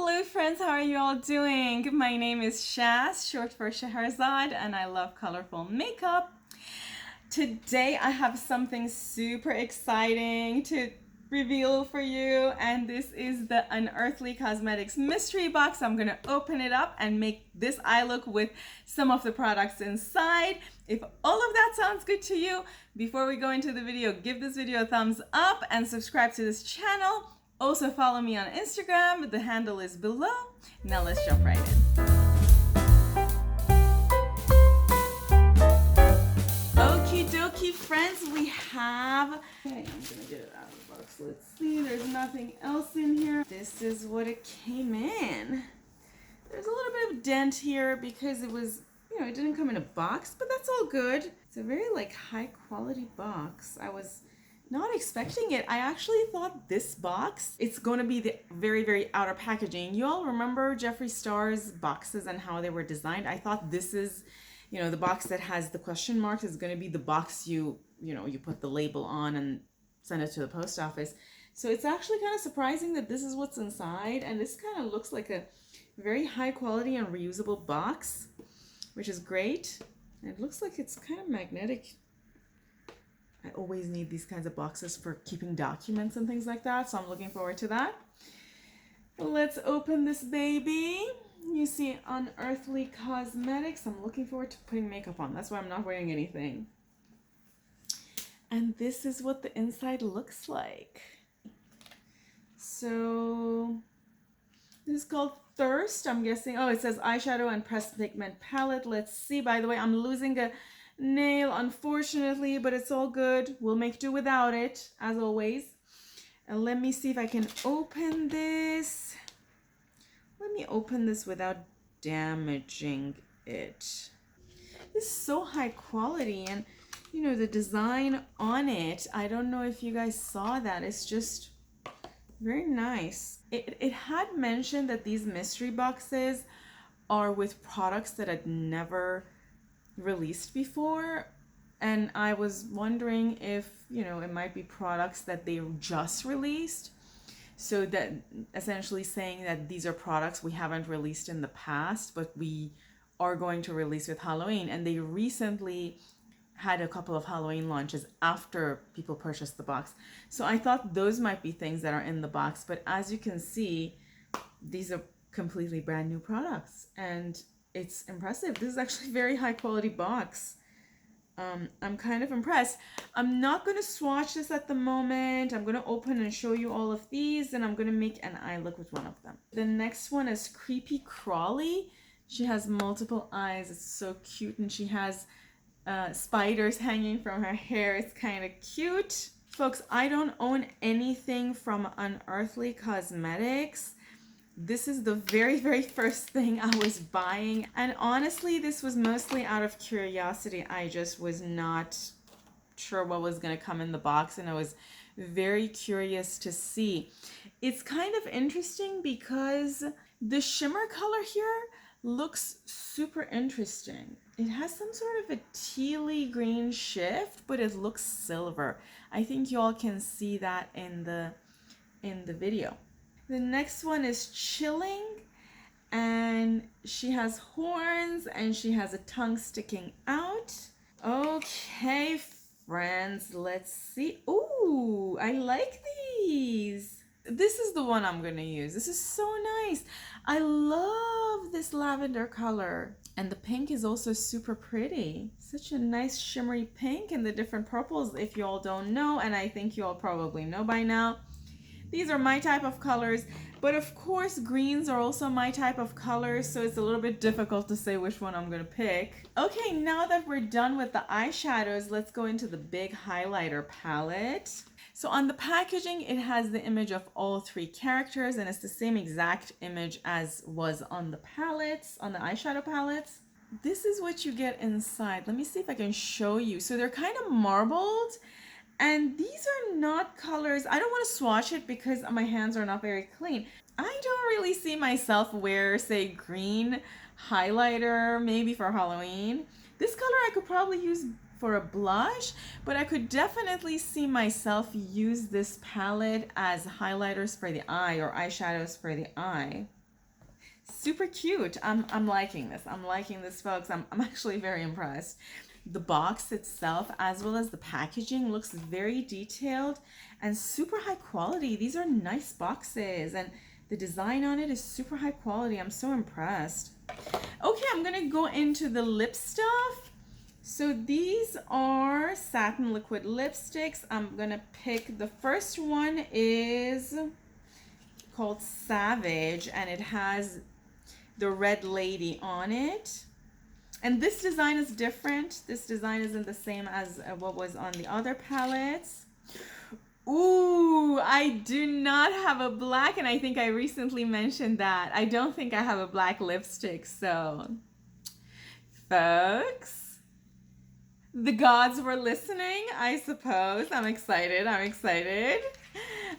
Hello friends, how are you all doing? My name is Shaz, short for Shahrazad, and I love colorful makeup. Today I have something super exciting to reveal for you, and this is the Unearthly Cosmetics mystery box. I'm gonna open it up and make this eye look with some of the products inside. If all of that sounds good to you, before we go into the video, give this video a thumbs up and subscribe to this channel. Also follow me on Instagram, the handle is below. Now let's jump right in. Okie dokie friends, we have, okay, I'm gonna get it out of the box. Let's see, there's nothing else in here. This is what it came in. There's a little bit of dent here because it was, it didn't come in a box, but that's all good. It's a very high quality box. I was not expecting it. I actually thought this box, it's going to be the very, very outer packaging. You all remember Jeffree Star's boxes and how they were designed? I thought this is, the box that has the question marks is going to be the box you put the label on and send it to the post office. So it's actually kind of surprising that this is what's inside. And this kind of looks like a very high quality and reusable box, which is great. And it looks like it's kind of magnetic. I always need these kinds of boxes for keeping documents and things like that, so I'm looking forward to that. Let's open this baby. You see Unearthly Cosmetics. I'm looking forward to putting makeup on. That's why I'm not wearing anything. And this is what the inside looks like. So this is called Thirst, I'm guessing. Oh, it says eyeshadow and pressed pigment palette. Let's see. By the way, I'm losing a nail unfortunately, but it's all good. We'll make do without it as always. And let me see if I can open this. Let me open this without damaging it. This is so high quality, and the design on it, I don't know if you guys saw that. It's just very nice. It had mentioned that these mystery boxes are with products that I'd never released before, and I was wondering if it might be products that they just released, so that essentially saying that these are products we haven't released in the past but we are going to release with Halloween. And they recently had a couple of Halloween launches after people purchased the box, so I thought those might be things that are in the box. But as you can see, these are completely brand new products, and it's impressive. This is actually a very high quality box. I'm kind of impressed. I'm not going to swatch this at the moment. I'm going to open and show you all of these, and I'm going to make an eye look with one of them. The next one is Creepy Crawly. She has multiple eyes. It's so cute, and she has spiders hanging from her hair. It's kind of cute. Folks, I don't own anything from Unearthly Cosmetics. This is the very, very first thing I was buying. And honestly, this was mostly out of curiosity. I just was not sure what was going to come in the box, and I was very curious to see. It's kind of interesting because the shimmer color here looks super interesting. It has some sort of a tealy green shift, but it looks silver. I think you all can see that in the video. The next one is Chilling, and she has horns and she has a tongue sticking out. Okay, friends, let's see. Ooh, I like these. This is the one I'm gonna use. This is so nice. I love this lavender color. And the pink is also super pretty. Such a nice shimmery pink, and the different purples, if you all don't know, and I think you all probably know by now. These are my type of colors, but of course greens are also my type of colors, so it's a little bit difficult to say which one I'm gonna pick. Okay, now that we're done with the eyeshadows, let's go into the big highlighter palette. So on the packaging, it has the image of all three characters, and it's the same exact image as was on the palettes, on the eyeshadow palettes. This is what you get inside. Let me see if I can show you. So they're kind of marbled. And these are not colors. I don't want to swatch it because my hands are not very clean. I don't really see myself wear, say, green highlighter, maybe for Halloween. This color I could probably use for a blush, but I could definitely see myself use this palette as highlighters for the eye or eyeshadows for the eye. Super cute. I'm liking this. I'm liking this, folks. I'm actually very impressed. The box itself, as well as the packaging, looks very detailed and super high quality. These are nice boxes, and the design on it is super high quality. I'm so impressed. Okay, I'm gonna go into the lip stuff. So these are satin liquid lipsticks. I'm gonna pick, the first one is called Savage, and it has the red lady on it. And this design is different. This design isn't the same as what was on the other palettes. Ooh, I do not have a black, and I think I recently mentioned that. I don't think I have a black lipstick, so folks, the gods were listening, I suppose. I'm excited. I'm excited.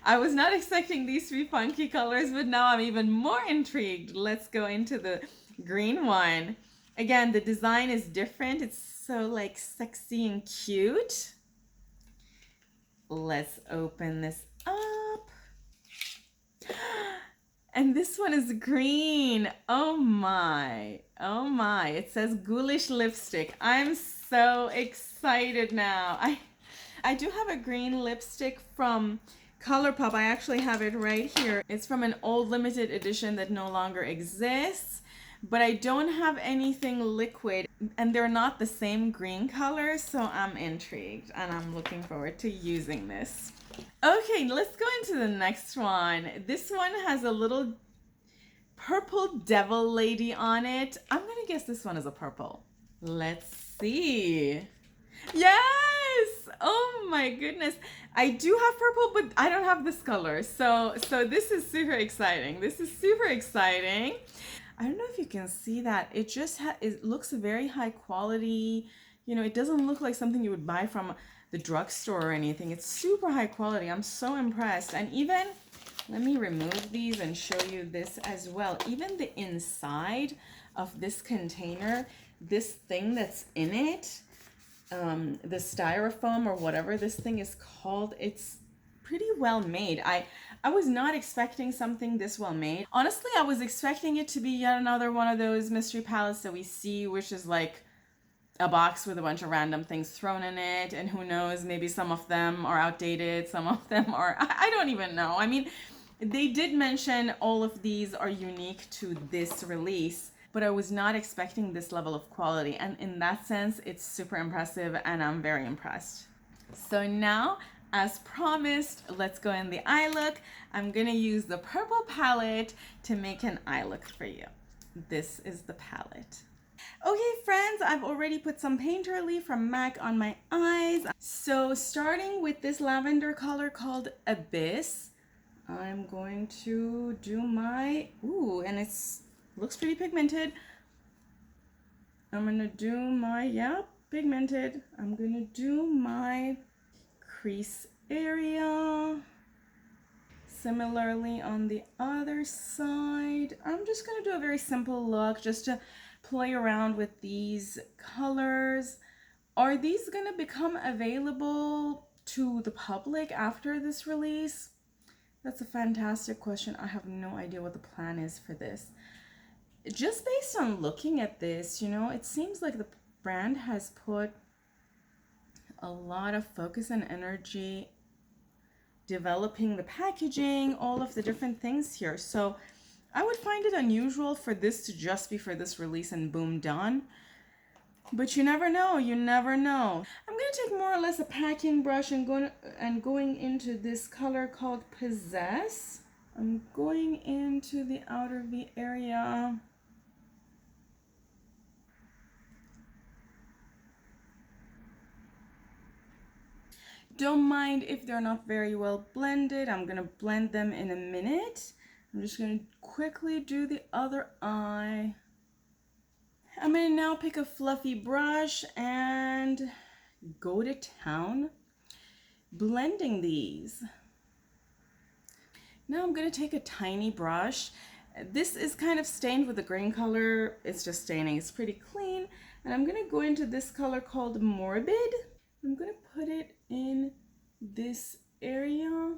I was not expecting these three funky colors, but now I'm even more intrigued. Let's go into the green one. Again, the design is different. It's so like sexy and cute. Let's open this up. And this one is green. Oh my. Oh my. It says ghoulish lipstick. I'm so excited now. I do have a green lipstick from ColourPop. I actually have it right here. It's from an old limited edition that no longer exists. But I don't have anything liquid, and they're not the same green color, so I'm intrigued and I'm looking forward to using this. Okay, let's go into the next one. This one has a little purple devil lady on it. I'm gonna guess this one is a purple. Let's see. Yes! Oh my goodness. I do have purple, but I don't have this color. So this is super exciting. This is super exciting. I don't know if you can see that. It just it looks very high quality. You know, it doesn't look like something you would buy from the drugstore or anything. It's super high quality. I'm so impressed. And even, let me remove these and show you this as well. Even the inside of this container, this thing that's in it, the styrofoam or whatever this thing is called, it's pretty well made. I was not expecting something this well made. Honestly, I was expecting it to be yet another one of those mystery palettes that we see, which is like a box with a bunch of random things thrown in it, and who knows, maybe some of them are outdated, some of them are, I don't even know. I mean, they did mention all of these are unique to this release, but I was not expecting this level of quality, and in that sense it's super impressive and I'm very impressed. So now, as promised, let's go in the eye look. I'm gonna use the purple palette to make an eye look for you. This is the palette. Okay friends, I've already put some Paint Early from MAC on my eyes. So starting with this lavender color called Abyss, I'm going to do my, ooh, and it's looks pretty pigmented. I'm gonna do my, yeah, pigmented. I'm gonna do my crease area. Similarly on the other side, I'm just gonna do a very simple look just to play around with these colors. Are these gonna become available to the public after this release? That's a fantastic question. I have no idea what the plan is for this. Just based on looking at this, you know, it seems like the brand has put a lot of focus and energy developing the packaging, all of the different things here. So I would find it unusual for this to just be for this release and boom, done. But you never know, you never know. I'm gonna take more or less a packing brush and going into this color called Possess. I'm going into the outer V area. Don't mind if they're not very well blended. I'm gonna blend them in a minute. I'm just gonna quickly do the other eye. I'm gonna now pick a fluffy brush and go to town blending these. Now I'm gonna take a tiny brush. This is kind of stained with the green color. It's just staining, it's pretty clean. And I'm gonna go into this color called Morbid. I'm gonna put it in this area.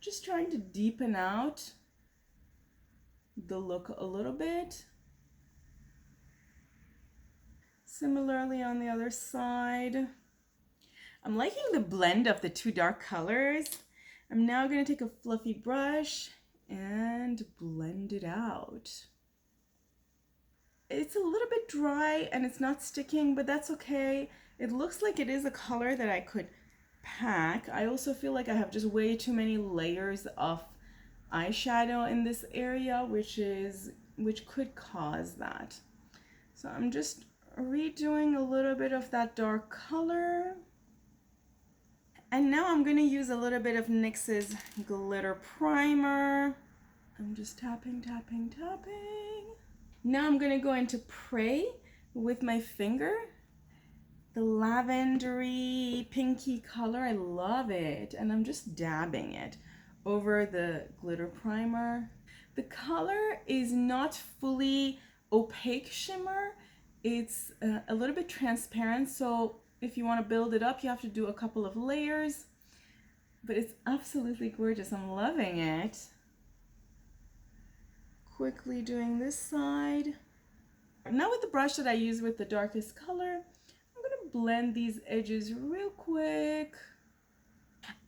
Just trying to deepen out the look a little bit. Similarly on the other side. I'm liking the blend of the two dark colors. I'm now going to take a fluffy brush and blend it out. It's a little bit dry and it's not sticking, but that's okay. It looks like it is a color that I could pack. I also feel like I have just way too many layers of eyeshadow in this area, which could cause that. So I'm just redoing a little bit of that dark color. And now I'm going to use a little bit of NYX's glitter primer. I'm just tapping, tapping, tapping. Now I'm going to go into Pray with my finger. The lavendery pinky color, I love it. And I'm just dabbing it over the glitter primer. The color is not fully opaque shimmer. It's a little bit transparent, so if you want to build it up, you have to do a couple of layers. But it's absolutely gorgeous. I'm loving it. Quickly doing this side. Now with the brush that I use with the darkest color, I'm going to blend these edges real quick.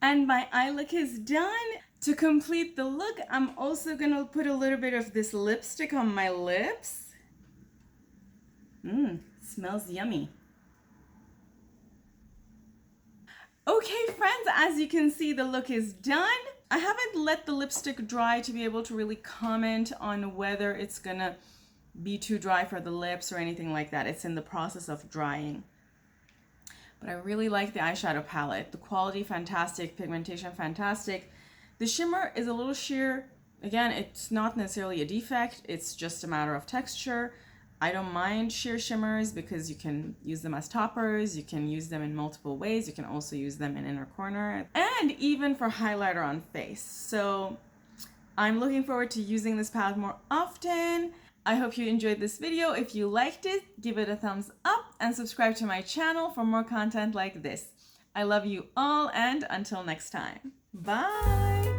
And my eye look is done. To complete the look, I'm also going to put a little bit of this lipstick on my lips. Smells yummy. Okay friends, as you can see, the look is done. I haven't let the lipstick dry to be able to really comment on whether it's gonna be too dry for the lips or anything like that. It's in the process of drying. But I really like the eyeshadow palette. The quality, fantastic. Pigmentation, fantastic. The shimmer is a little sheer. Again, it's not necessarily a defect. It's just a matter of texture. I don't mind sheer shimmers because you can use them as toppers. You can use them in multiple ways. You can also use them in inner corner and even for highlighter on face. So I'm looking forward to using this palette more often. I hope you enjoyed this video. If you liked it, give it a thumbs up and subscribe to my channel for more content like this. I love you all, and until next time, bye!